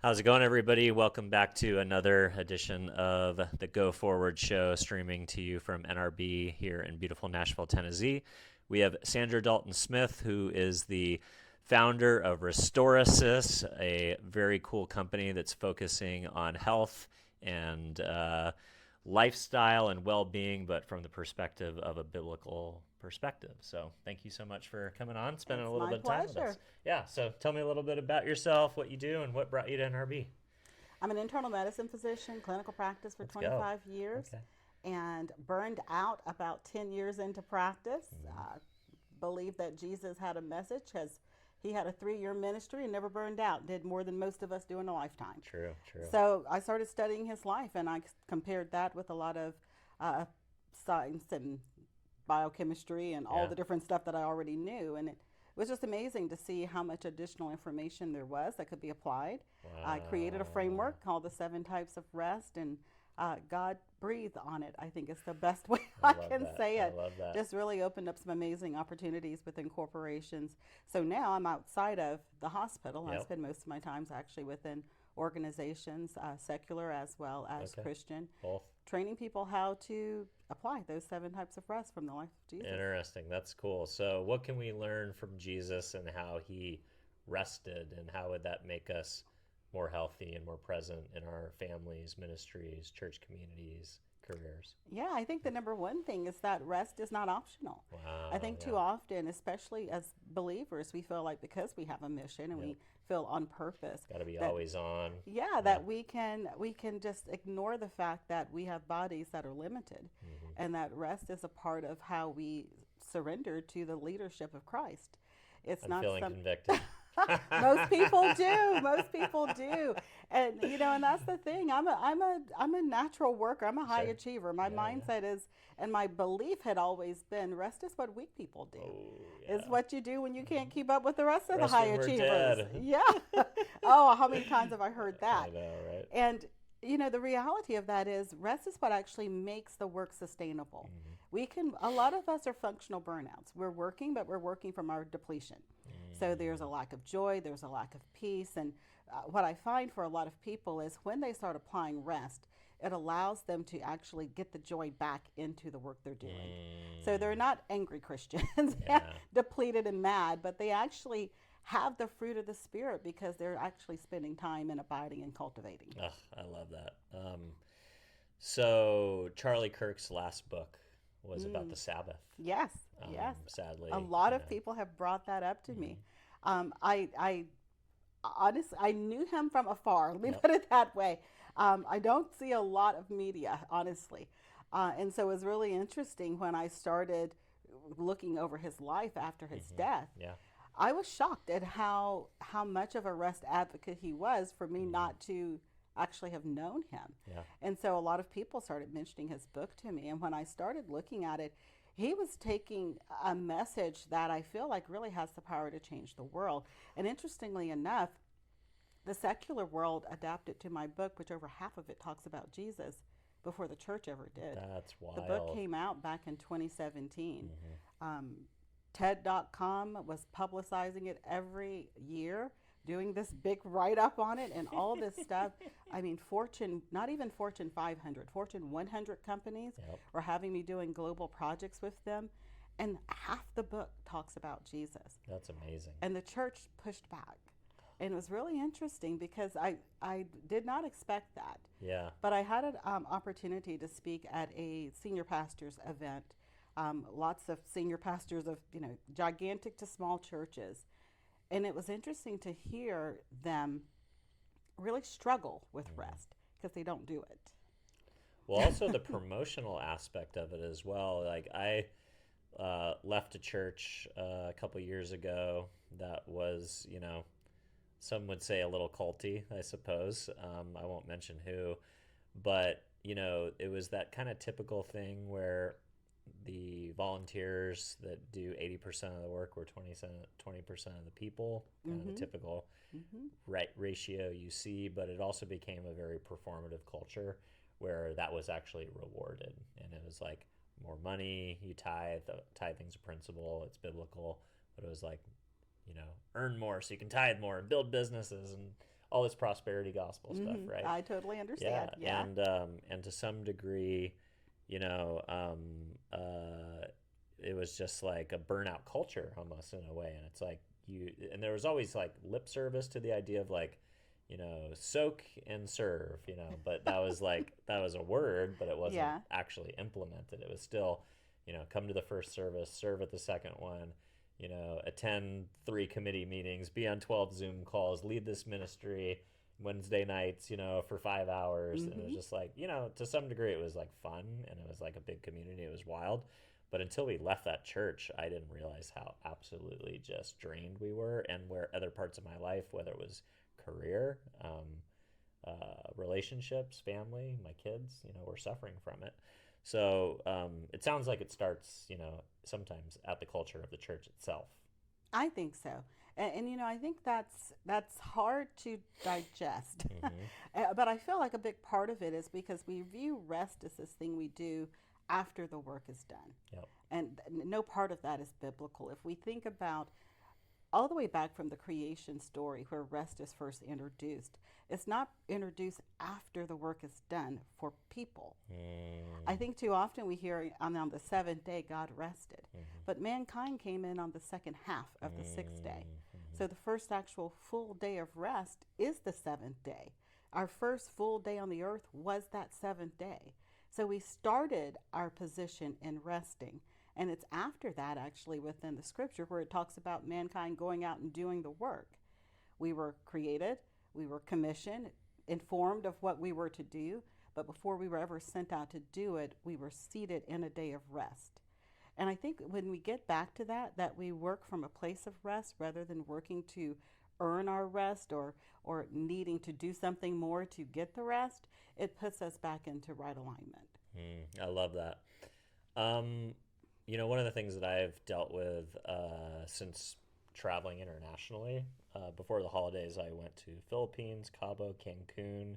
How's it going, everybody? Welcome back to another edition of the Go Forward Show, streaming to you from NRB here in beautiful Nashville, Tennessee. We have Saundra Dalton Smith, who is the founder of Restorasis, a very cool company that's focusing on health and lifestyle and well-being, but from the perspective of a biblical perspective. So thank you so much for coming on, spending a little bit of time with us. Yeah, so tell me a little bit about yourself, what you do, and what brought you to NRB. I'm an internal medicine physician, clinical practice for Let's go. 25 years, Okay. and burned out about 10 years into practice. Believed that Jesus had a message because he had a 3-year ministry and never burned out, did more than most of us do in a lifetime. True. So I started studying his life, and I compared that with a lot of science and biochemistry and all Yeah. the different stuff that I already knew. And it was just amazing to see how much additional information there was that could be applied. I created a framework called the 7 Types of Rest, and God breathed on it, I think is the best way I love can that. say I it. love that. Just really opened up some amazing opportunities within corporations. So now I'm outside of the hospital. I Yep. spend most of my time actually within organizations, secular as well as Okay. Christian, Both. training people how to apply those 7 types of rest from the life of Jesus. Interesting. That's cool. So what can we learn from Jesus and how he rested, and how would that make us more healthy and more present in our families, ministries, church communities, careers? Yeah, I think the number one thing is that rest is not optional. Wow. I think too Yeah. often, especially as believers, we feel like because we have a mission and Yep. we feel on purpose, Got to be that always on. yeah, that we can just ignore the fact that we have bodies that are limited, and that rest is a part of how we surrender to the leadership of Christ. It's I'm not feeling some convicted. most people do. Most people do, and and that's the thing. I'm a natural worker. I'm a high Sure. achiever. My Yeah, mindset is, and my belief had always been, rest is what weak people do. Oh, Is yeah. what you do when you can't keep up with the rest of the Rest high when we're achievers. dead. Yeah. Oh, how many times have I heard that? I know, right? And the reality of that is rest is what actually makes the work sustainable. A lot of us are functional burnouts. We're working, but we're working from our depletion. So there's a lack of joy, there's a lack of peace. And what I find for a lot of people is when they start applying rest, it allows them to actually get the joy back into the work they're doing. So they're not angry Christians, Yeah. depleted and mad, but they actually have the fruit of the Spirit because they're actually spending time in abiding and cultivating. Ugh, I love that. So Charlie Kirk's last book was about the Sabbath. Yes, yes. Sadly, A lot of people have brought that up to me. I honestly, I knew him from afar. Let me put it that way. I don't see a lot of media, honestly. And so it was really interesting when I started looking over his life after his death. Yeah. I was shocked at how much of a rest advocate he was for me not to actually have known him. Yeah. And so a lot of people started mentioning his book to me. And when I started looking at it, he was taking a message that I feel like really has the power to change the world. And interestingly enough, the secular world adapted to my book, which over half of it talks about Jesus before the church ever did. That's wild. The book came out back in 2017. TED.com was publicizing it every year, doing this big write-up on it and all this stuff. I mean, not even Fortune 500, Fortune 100 companies Yep. were having me doing global projects with them. And half the book talks about Jesus. That's amazing. And the church pushed back. And it was really interesting because I did not expect that. Yeah. But I had an opportunity to speak at a senior pastors event. Lots of senior pastors of, gigantic to small churches. And it was interesting to hear them really struggle with rest because they don't do it. Well, also the promotional aspect of it as well. Like I left a church a couple years ago that was, some would say a little culty, I suppose. I won't mention who, but it was that kind of typical thing where the volunteers that do 80% of the work were 20% of the people, kind of the typical ratio you see, but it also became a very performative culture where that was actually rewarded. And it was like more money, you tithe, tithing's a principle, it's biblical, but it was like, earn more so you can tithe more and build businesses and all this prosperity gospel stuff, right? I totally understand. Yeah. And to some degree, you know, it was just like a burnout culture almost in a way, and it's like and there was always like lip service to the idea of like, you know, soak and serve, you know, but that was like that was a word, but it wasn't actually implemented. It was still, you know, come to the first service, serve at the second one, you know, attend 3 committee meetings, be on 12 Zoom calls, lead this ministry Wednesday nights, you know, for 5 hours. And it was just like, you know, to some degree it was like fun, and it was like a big community. It was wild. But until we left that church, I didn't realize how absolutely just drained we were, and where other parts of my life, whether it was career, relationships, family, my kids, you know, were suffering from it. So it sounds like it starts, you know, sometimes at the culture of the church itself. I think so. And you know, I think that's hard to digest. But I feel like a big part of it is because we view rest as this thing we do after the work is done. Yep. And no part of that is biblical. If we think about all the way back from the creation story where rest is first introduced, it's not introduced after the work is done for people. I think too often we hear on the 7th day God rested, but mankind came in on the second half of the 6th day. So the first actual full day of rest is the 7th day. Our first full day on the earth was that 7th day. So we started our position in resting. And it's after that, actually, within the scripture where it talks about mankind going out and doing the work. We were created, we were commissioned, informed of what we were to do, but before we were ever sent out to do it, we were seated in a day of rest. And I think when we get back to that we work from a place of rest rather than working to earn our rest or needing to do something more to get the rest, it puts us back into right alignment. I love that. You know, one of the things that I've dealt with since traveling internationally, before the holidays, I went to Philippines, Cabo, Cancun,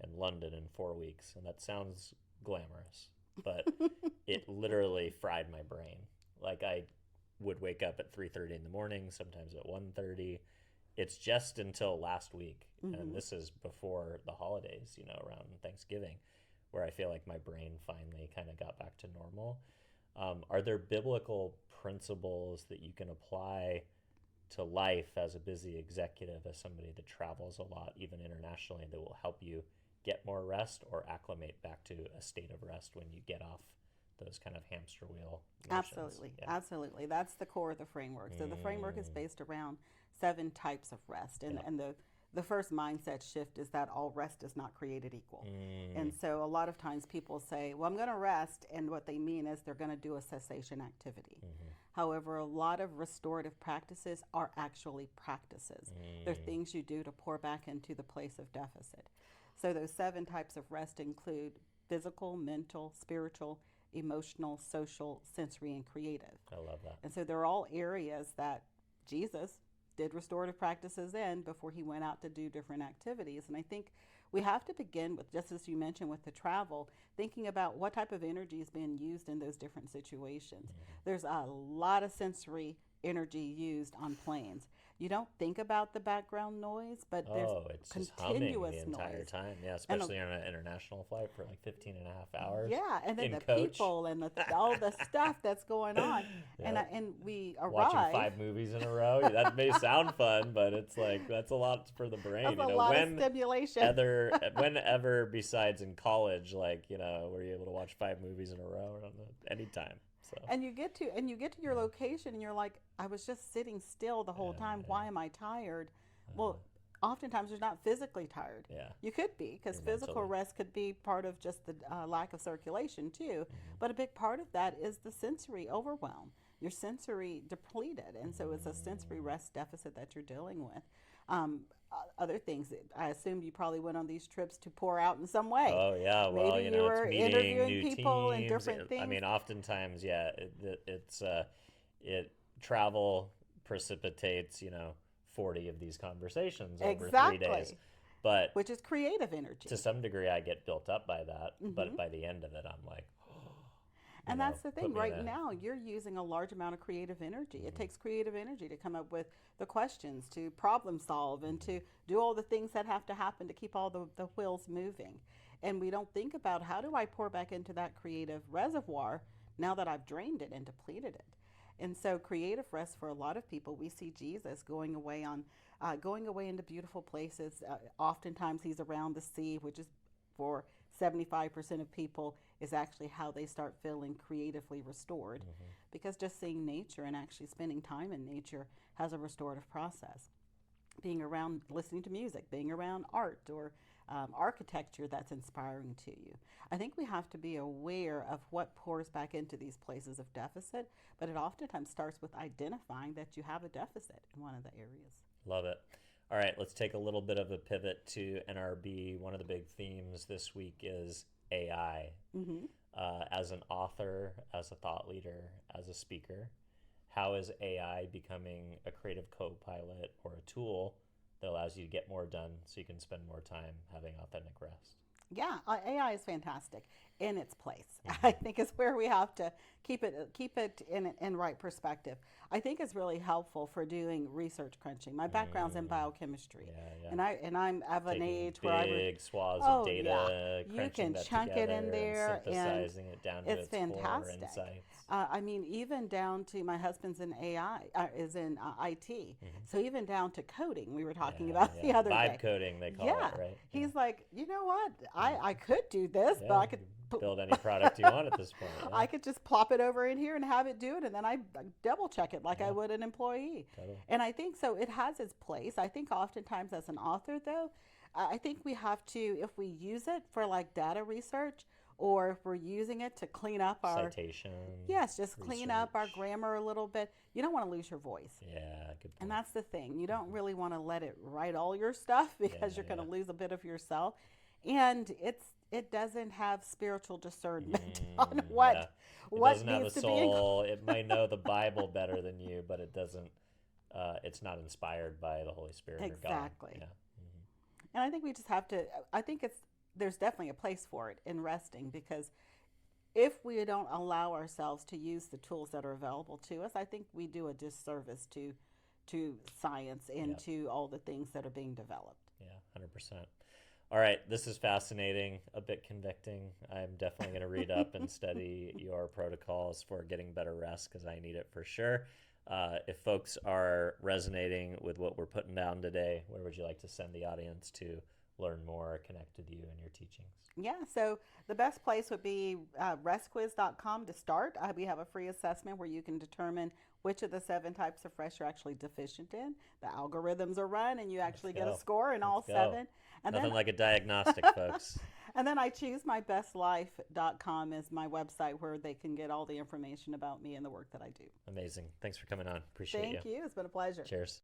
and London in 4 weeks. And that sounds glamorous, but it literally fried my brain. Like I would wake up at 3:30 in the morning, sometimes at 1:30. It's just until last week, and this is before the holidays, you know, around Thanksgiving, where I feel like my brain finally kind of got back to normal. Are there biblical principles that you can apply to life as a busy executive, as somebody that travels a lot, even internationally, that will help you get more rest or acclimate back to a state of rest when you get off those kind of hamster wheel motions? Absolutely. Yeah. Absolutely. That's the core of the framework. So the framework is based around 7 types of rest. And the first mindset shift is that all rest is not created equal. And so a lot of times people say, well, I'm going to rest. And what they mean is they're going to do a cessation activity. However, a lot of restorative practices are actually practices. They're things you do to pour back into the place of deficit. So those 7 types of rest include physical, mental, spiritual, emotional, social, sensory, and creative. I love that. And so they're all areas that Jesus did restorative practices in before he went out to do different activities. And I think we have to begin with, just as you mentioned with the travel, thinking about what type of energy is being used in those different situations. There's a lot of sensory energy used on planes. You don't think about the background noise, but there's it's continuous just humming the entire noise. Time. Yeah, especially on an international flight for like 15 and a half hours. Yeah, and then the coach. people and all the stuff that's going on. Yep. And we arrive. Watching 5 movies in a row. That may sound fun, but it's like, that's a lot for the brain. That's a lot of stimulation. Whenever besides in college, like, you know, were you able to watch 5 movies in a row? I don't know, anytime. So. And you get to your location and you're like, I was just sitting still the whole time. Why am I tired? Well, oftentimes you're not physically tired. Yeah. You could be, because physical rest could be part of just the lack of circulation too. But a big part of that is the sensory overwhelm. You're sensory depleted. And so it's a sensory rest deficit that you're dealing with. Other things, I assumed you probably went on these trips to pour out in some way. Oh yeah, well, maybe you know, you were it's meeting interviewing new people teams. and different things. I mean, oftentimes, yeah, travel precipitates, you know, 40 of these conversations over 3 days. But which is creative energy. To some degree, I get built up by that, but by the end of it, I'm like, And that's the put thing. me in Right now, you're using a large amount of creative energy. It takes creative energy to come up with the questions, to problem solve, and to do all the things that have to happen to keep all the wheels moving. And we don't think about, how do I pour back into that creative reservoir now that I've drained it and depleted it? And so, creative rest for a lot of people, we see Jesus going away into beautiful places. Oftentimes, he's around the sea, which is, for 75% of people, is actually how they start feeling creatively restored, because just seeing nature and actually spending time in nature has a restorative process. Being around, listening to music, being around art or architecture that's inspiring to you. I think we have to be aware of what pours back into these places of deficit, but it oftentimes starts with identifying that you have a deficit in one of the areas. Love it. All right, let's take a little bit of a pivot to NRB. One of the big themes this week is AI. As an author, as a thought leader, as a speaker, how is AI becoming a creative co-pilot or a tool that allows you to get more done so you can spend more time having authentic rest? Yeah, AI is fantastic in its place. I think is where we have to keep it in right perspective. I think it's really helpful for doing research crunching. My background's in biochemistry, and I'm of an age where I big swaths of data, you can that chunk it in together there, and synthesizing it down to it's its core fantastic. insights. I mean, even down to, my husband's in AI, is in IT, so even down to coding, we were talking about the other Vibe day. coding, they call it, right? He's like, you know what? I could do this, but I could build any product you want at this point. I could just plop it over in here and have it do it, and then I double check it like I would an employee. Totally. And I think so it has its place. I think oftentimes as an author, though, I think we have to, if we use it for like data research, or if we're using it to clean up our citation, just clean up our grammar a little bit, you don't want to lose your voice. Yeah, good point. And that's the thing. You don't really want to let it write all your stuff, because you're going to lose a bit of yourself. And it doesn't have spiritual discernment on what It what doesn't have a needs to soul. It might know the Bible better than you, but it doesn't. It's not inspired by the Holy Spirit or God. Exactly. Yeah. And I think we just have to. I think there's definitely a place for it in resting, because if we don't allow ourselves to use the tools that are available to us, I think we do a disservice to science and to all the things that are being developed. Yeah, 100%. All right, this is fascinating, a bit convicting. I'm definitely going to read up and study your protocols for getting better rest, because I need it for sure. If folks are resonating with what we're putting down today, where would you like to send the audience to learn more, connect with you and your teachings? Yeah, so the best place would be restquiz.com to start. We have a free assessment where you can determine which of the 7 types of rest you're actually deficient in. The algorithms are run, and you actually get a score in all 7. And Nothing like a diagnostic, folks. And then I choosmybestlife.com is my website, where they can get all the information about me and the work that I do. Amazing. Thanks for coming on. Appreciate you. Thank you. It's been a pleasure. Cheers.